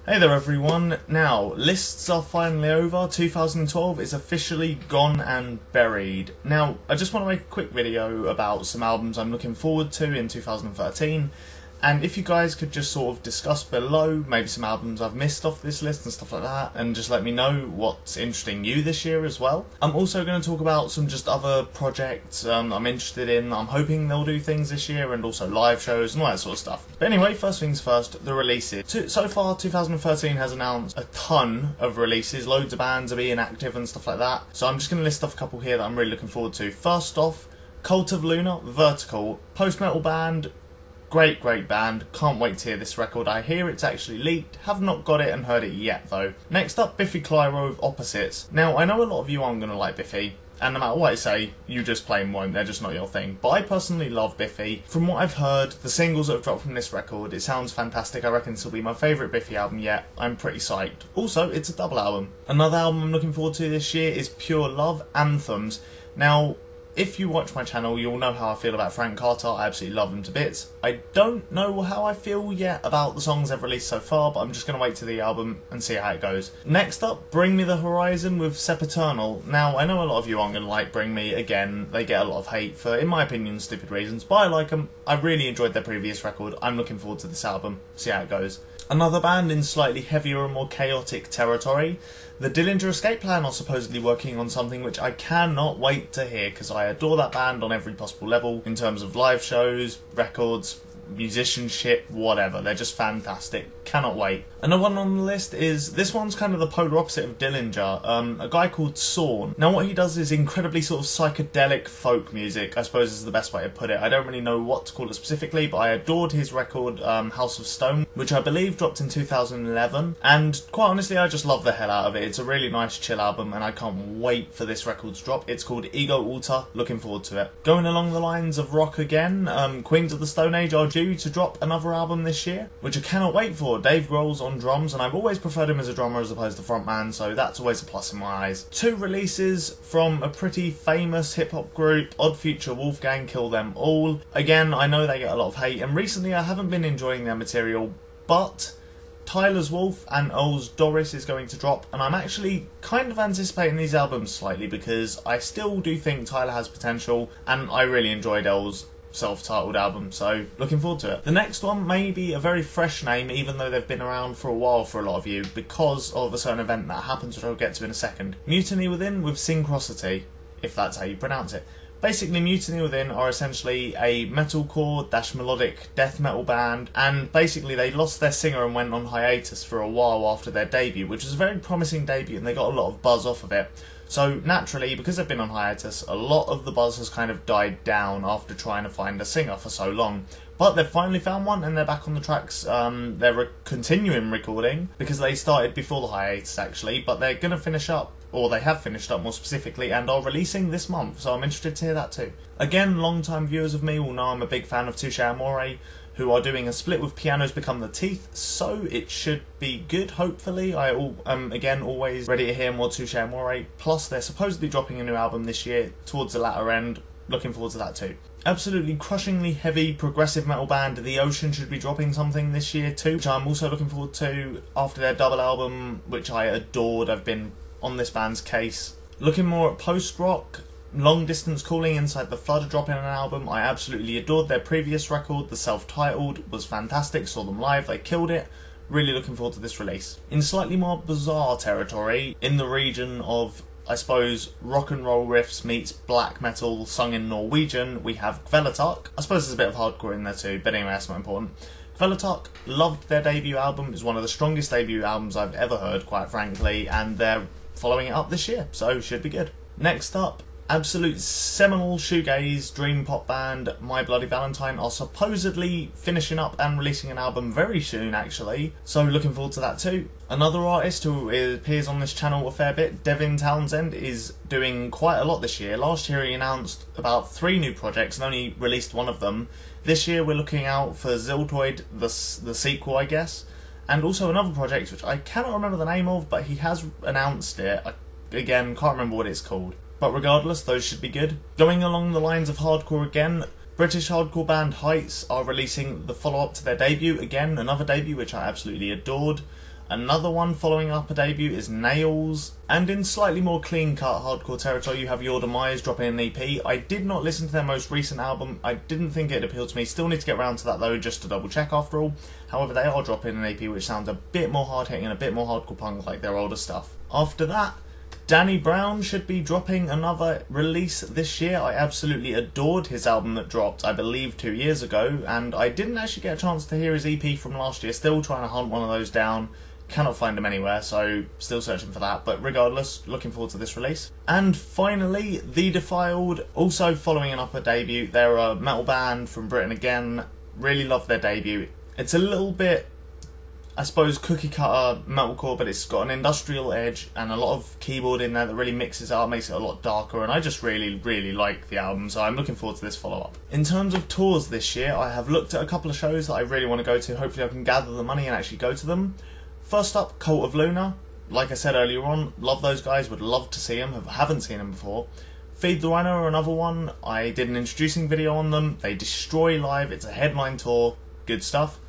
Hey there everyone. Now, lists are finally over. 2012 is officially gone and buried. Now, I just want to make a quick video about some albums I'm looking forward to in 2013. And if you guys could just sort of discuss below, maybe some albums I've missed off this list and stuff like that, and just let me know what's interesting you this year as well. I'm also going to talk about some just other projects I'm interested in. I'm hoping they'll do things this year, and also live shows and all that sort of stuff. But anyway, first things first, the releases. So far, 2013 has announced a ton of releases, loads of bands are being active and stuff like that. So I'm just going to list off a couple here that I'm really looking forward to. First off, Cult of Luna, Vertical, post-metal band. Great band, can't wait to hear this record. I hear it's actually leaked, have not got it and heard it yet though. Next up, Biffy Clyro with Opposites. Now, I know a lot of you aren't going to like Biffy, and no matter what I say, you just plain won't, they're just not your thing. But I personally love Biffy. From what I've heard, the singles that have dropped from this record, it sounds fantastic. I reckon this will be my favourite Biffy album yet. I'm pretty psyched. Also, it's a double album. Another album I'm looking forward to this year is Pure Love, Anthems. Now, if you watch my channel, you'll know how I feel about Frank Carter. I absolutely love him to bits. I don't know how I feel yet about the songs they've released so far, but I'm just going to wait to the album and see how it goes. Next up, Bring Me the Horizon with Sempiternal. Now, I know a lot of you aren't going to like Bring Me. Again, they get a lot of hate for, in my opinion, stupid reasons, but I like them. I really enjoyed their previous record. I'm looking forward to this album, see how it goes. Another band in slightly heavier and more chaotic territory, the Dillinger Escape Plan are supposedly working on something which I cannot wait to hear, because I adore that band on every possible level in terms of live shows, records, musicianship, whatever. They're just fantastic. Cannot wait. Another one on the list is, this one's kind of the polar opposite of Dillinger, a guy called Sorn. Now what he does is incredibly sort of psychedelic folk music, I suppose is the best way to put it. I don't really know what to call it specifically, but I adored his record House of Stone, which I believe dropped in 2011, and quite honestly I just love the hell out of it. It's a really nice chill album and I can't wait for this record to drop. It's called Ego Alter, looking forward to it. Going along the lines of rock again, Queens of the Stone Age are due to drop another album this year, which I cannot wait for. Dave Grohl's on drums, and I've always preferred him as a drummer as opposed to frontman, so that's always a plus in my eyes. Two releases from a pretty famous hip-hop group, Odd Future Wolfgang, Kill Them All. Again, I know they get a lot of hate, and recently I haven't been enjoying their material, but Tyler's Wolf and Earl's Doris is going to drop, and I'm actually kind of anticipating these albums slightly because I still do think Tyler has potential, and I really enjoyed Earl's self-titled album, so looking forward to it. The next one may be a very fresh name, even though they've been around for a while for a lot of you, because of a certain event that happens, which I'll get to in a second. Mutiny Within with Syncrosity, if that's how you pronounce it. Basically, Mutiny Within are essentially a metalcore - melodic death metal band, and basically they lost their singer and went on hiatus for a while after their debut, which was a very promising debut and they got a lot of buzz off of it. So naturally, because they've been on hiatus, a lot of the buzz has kind of died down after trying to find a singer for so long. But they've finally found one and they're back on the tracks. They're continuing recording because they started before the hiatus actually, but they're going to finish up, or they have finished up more specifically, and are releasing this month, so I'm interested to hear that too. Again, long-time viewers of me will know I'm a big fan of Touche Amore, who are doing a split with Pianos Become the Teeth, so it should be good, hopefully. I am, again, always ready to hear more Touche Amore, plus they're supposedly dropping a new album this year, towards the latter end. Looking forward to that too. Absolutely crushingly heavy progressive metal band The Ocean should be dropping something this year too, which I'm also looking forward to after their double album, which I adored. I've been on this band's case. Looking more at post-rock, Long Distance Calling, Inside the Flood are dropping an album. I absolutely adored their previous record, the self-titled, was fantastic, saw them live, they killed it. Really looking forward to this release. In slightly more bizarre territory, in the region of, I suppose, rock and roll riffs meets black metal sung in Norwegian, we have Kvelertak. I suppose there's a bit of hardcore in there too, but anyway, that's not important. Kvelertak, loved their debut album, it's one of the strongest debut albums I've ever heard, quite frankly, and they're following it up this year, so should be good. Next up, absolute seminal shoegaze dream pop band My Bloody Valentine are supposedly finishing up and releasing an album very soon actually, so looking forward to that too. Another artist who appears on this channel a fair bit, Devin Townsend, is doing quite a lot this year. Last year he announced about 3 new projects and only released one of them. This year we're looking out for Ziltoid, the sequel I guess, and also another project which I cannot remember the name of, but he has announced it. Again, can't remember what it's called. But regardless, those should be good. Going along the lines of hardcore again, British hardcore band Heights are releasing the follow-up to their debut. Again, another debut which I absolutely adored. Another one following up a debut is Nails. And in slightly more clean-cut hardcore territory, you have Your Demise dropping an EP. I did not listen to their most recent album. I didn't think it appealed to me. Still need to get around to that though, just to double check after all. However, they are dropping an EP which sounds a bit more hard-hitting and a bit more hardcore punk like their older stuff. After that, Danny Brown should be dropping another release this year. I absolutely adored his album that dropped, I believe, 2 years ago, and I didn't actually get a chance to hear his EP from last year. Still trying to hunt one of those down. Cannot find them anywhere, so still searching for that, but regardless, looking forward to this release. And finally, The Defiled, also following up a debut. They're a metal band from Britain again. Really love their debut. It's a little bit, I suppose, cookie cutter metalcore, but it's got an industrial edge and a lot of keyboard in there that really mixes it up, makes it a lot darker, and I just really like the album, so I'm looking forward to this follow-up. In terms of tours this year, I have looked at a couple of shows that I really want to go to. Hopefully I can gather the money and actually go to them. First up, Cult of Luna. Like I said earlier on, love those guys, would love to see them, haven't seen them before. Feed the Rhino are another one. I did an introducing video on them. They destroy live, it's a headline tour, good stuff.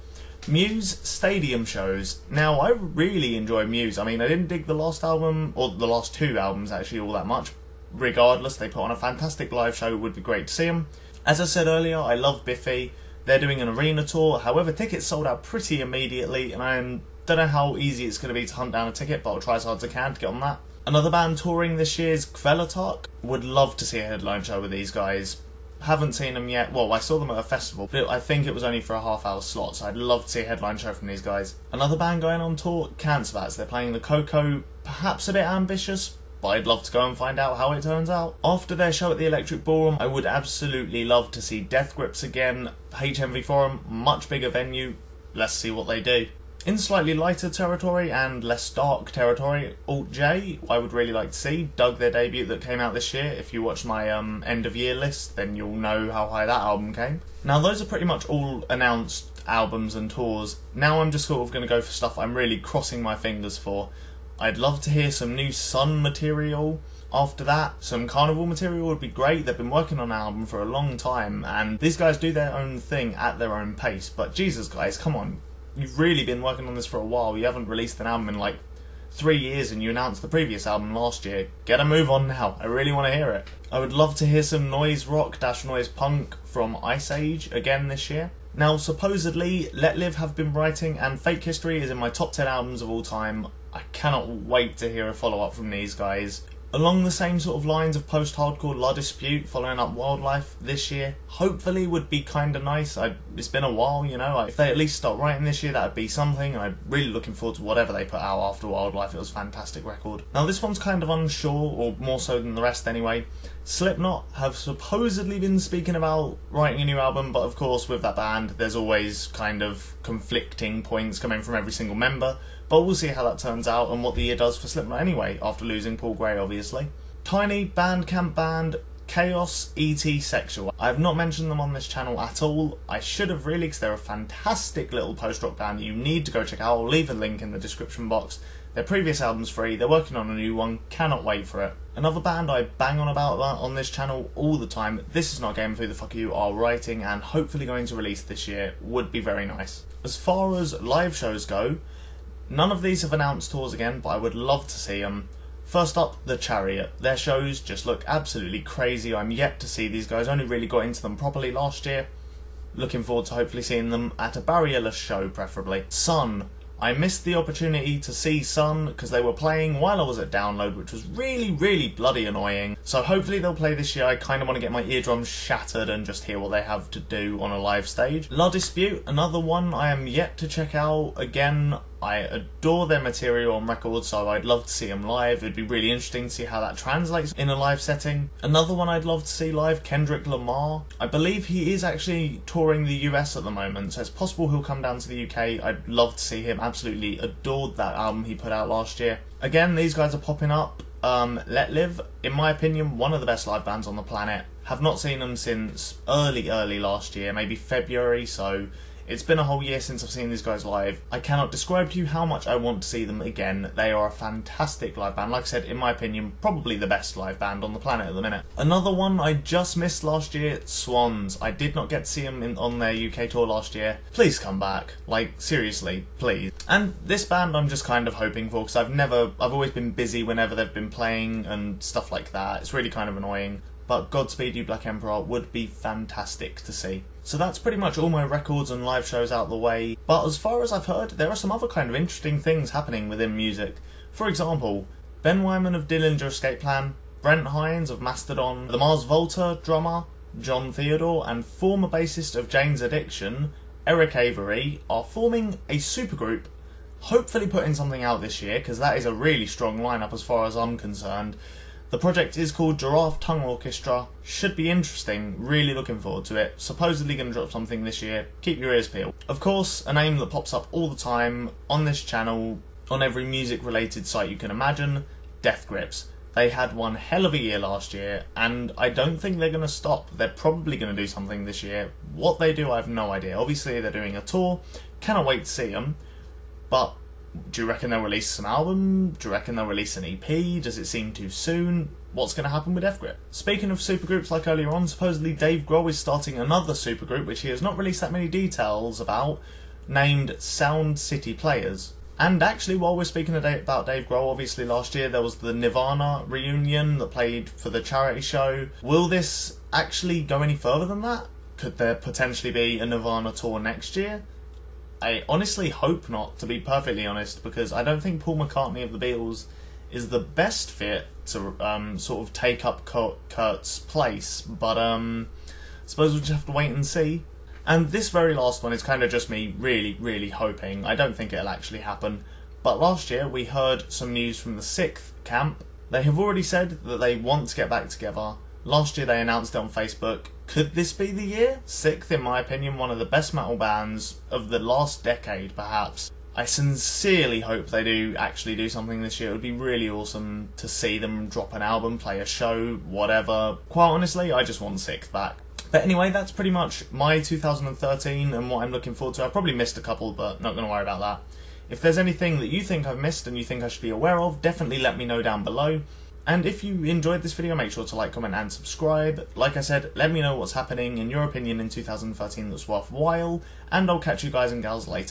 Muse stadium shows. Now, I really enjoy Muse. I mean, I didn't dig the last album, or the last two albums actually, all that much. Regardless, they put on a fantastic live show, it would be great to see them. As I said earlier, I love Biffy. They're doing an arena tour, however, tickets sold out pretty immediately, and I don't know how easy it's going to be to hunt down a ticket, but I'll try as hard as I can to get on that. Another band touring this year is Kvelertak. Would love to see a headline show with these guys. Haven't seen them yet. Well, I saw them at a festival, but I think it was only for a half-hour slot, so I'd love to see a headline show from these guys. Another band going on tour, Cancervats. They're playing the Coco, perhaps a bit ambitious, but I'd love to go and find out how it turns out. After their show at the Electric Ballroom, I would absolutely love to see Death Grips again. HMV Forum, much bigger venue. Let's see what they do. In slightly lighter territory and less dark territory, Alt J, I would really like to see. Dug their debut that came out this year. If you watch my end of year list, then you'll know how high that album came. Now those are pretty much all announced albums and tours. Now I'm just sort of going to go for stuff I'm really crossing my fingers for. I'd love to hear some new Sun material. After that, some Carnival material would be great. They've been working on an album for a long time, and these guys do their own thing at their own pace. But Jesus guys, come on. You've really been working on this for a while. You haven't released an album in like 3 years and you announced the previous album last year. Get a move on now. I really want to hear it. I would love to hear some noise rock - noise punk from Ice Age again this year. Now, supposedly, Let Live have been writing, and Fake History is in my top 10 albums of all time. I cannot wait to hear a follow-up from these guys. Along the same sort of lines of post-hardcore, La Dispute following up Wildlife this year, hopefully would be kinda nice. It's been a while, you know, if they at least start writing this year, that would be something, and I'm really looking forward to whatever they put out after Wildlife. It was a fantastic record. Now this one's kind of unsure, or more so than the rest anyway. Slipknot have supposedly been speaking about writing a new album, but of course with that band there's always kind of conflicting points coming from every single member. But we'll see how that turns out and what the year does for Slipknot anyway, after losing Paul Gray obviously. Tiny Bandcamp band Chaos ET Sexual. I have not mentioned them on this channel at all. I should have really, because they're a fantastic little post-rock band that you need to go check out. I'll leave a link in the description box. Their previous album's free, they're working on a new one, cannot wait for it. Another band I bang on about on this channel all the time, This Is Not a Game of Who the Fuck You are writing and hopefully going to release this year, would be very nice. As far as live shows go, none of these have announced tours again, but I would love to see them. First up, The Chariot. Their shows just look absolutely crazy. I'm yet to see these guys, only really got into them properly last year. Looking forward to hopefully seeing them at a barrierless show, preferably. Sun. I missed the opportunity to see Sun because they were playing while I was at Download, which was really bloody annoying. So hopefully they'll play this year. I kind of want to get my eardrums shattered and just hear what they have to do on a live stage. La Dispute, another one I am yet to check out. Again, I adore their material on record, so I'd love to see them live. It'd be really interesting to see how that translates in a live setting. Another one I'd love to see live, Kendrick Lamar. I believe he is actually touring the US at the moment, so it's possible he'll come down to the UK. I'd love to see him. Absolutely adored that album he put out last year. Again, these guys are popping up. Let Live, in my opinion, one of the best live bands on the planet. Have not seen them since early last year, maybe February, so It's been a whole year since I've seen these guys live. I cannot describe to you how much I want to see them again. They are a fantastic live band. Like I said, in my opinion, probably the best live band on the planet at the minute. Another one I just missed last year, Swans. I did not get to see them on their UK tour last year. Please come back. Like, seriously, please. And this band I'm just kind of hoping for, because I've always been busy whenever they've been playing and stuff like that. It's really kind of annoying. But Godspeed You Black Emperor would be fantastic to see. So that's pretty much all my records and live shows out the way. But as far as I've heard, there are some other kind of interesting things happening within music. For example, Ben Wyman of Dillinger Escape Plan, Brent Hines of Mastodon, the Mars Volta drummer, John Theodore, and former bassist of Jane's Addiction, Eric Avery, are forming a supergroup, hopefully putting something out this year, because that is a really strong lineup as far as I'm concerned. The project is called Giraffe Tongue Orchestra. Should be interesting, really looking forward to it. Supposedly going to drop something this year. Keep your ears peeled. Of course, a name that pops up all the time on this channel, on every music related site you can imagine, Death Grips. They had one hell of a year last year, and I don't think they're going to stop. They're probably going to do something this year. What they do, I have no idea. Obviously, they're doing a tour. Cannot wait to see them. But do you reckon they'll release some album? Do you reckon they'll release an EP? Does it seem too soon? What's going to happen with Death Grip? Speaking of supergroups like earlier on, supposedly Dave Grohl is starting another supergroup, which he has not released that many details about, named Sound City Players. And actually, while we're speaking about Dave Grohl, obviously last year there was the Nirvana reunion that played for the charity show. Will this actually go any further than that? Could there potentially be a Nirvana tour next year? I honestly hope not, to be perfectly honest, because I don't think Paul McCartney of the Beatles is the best fit to sort of take up Kurt's place, but I suppose we'll just have to wait and see. And this very last one is kind of just me really hoping. I don't think it'll actually happen, but last year we heard some news from the Sixth camp. They have already said that they want to get back together. Last year they announced it on Facebook. Could this be the year? Sixth, in my opinion, one of the best metal bands of the last decade, perhaps. I sincerely hope they do actually do something this year. It would be really awesome to see them drop an album, play a show, whatever. Quite honestly, I just want Sixth back. But anyway, that's pretty much my 2013 and what I'm looking forward to. I've probably missed a couple, but not going to worry about that. If there's anything that you think I've missed and you think I should be aware of, definitely let me know down below. And if you enjoyed this video, make sure to like, comment and subscribe. Like I said, let me know what's happening in your opinion in 2013 that's worthwhile, and I'll catch you guys and gals later.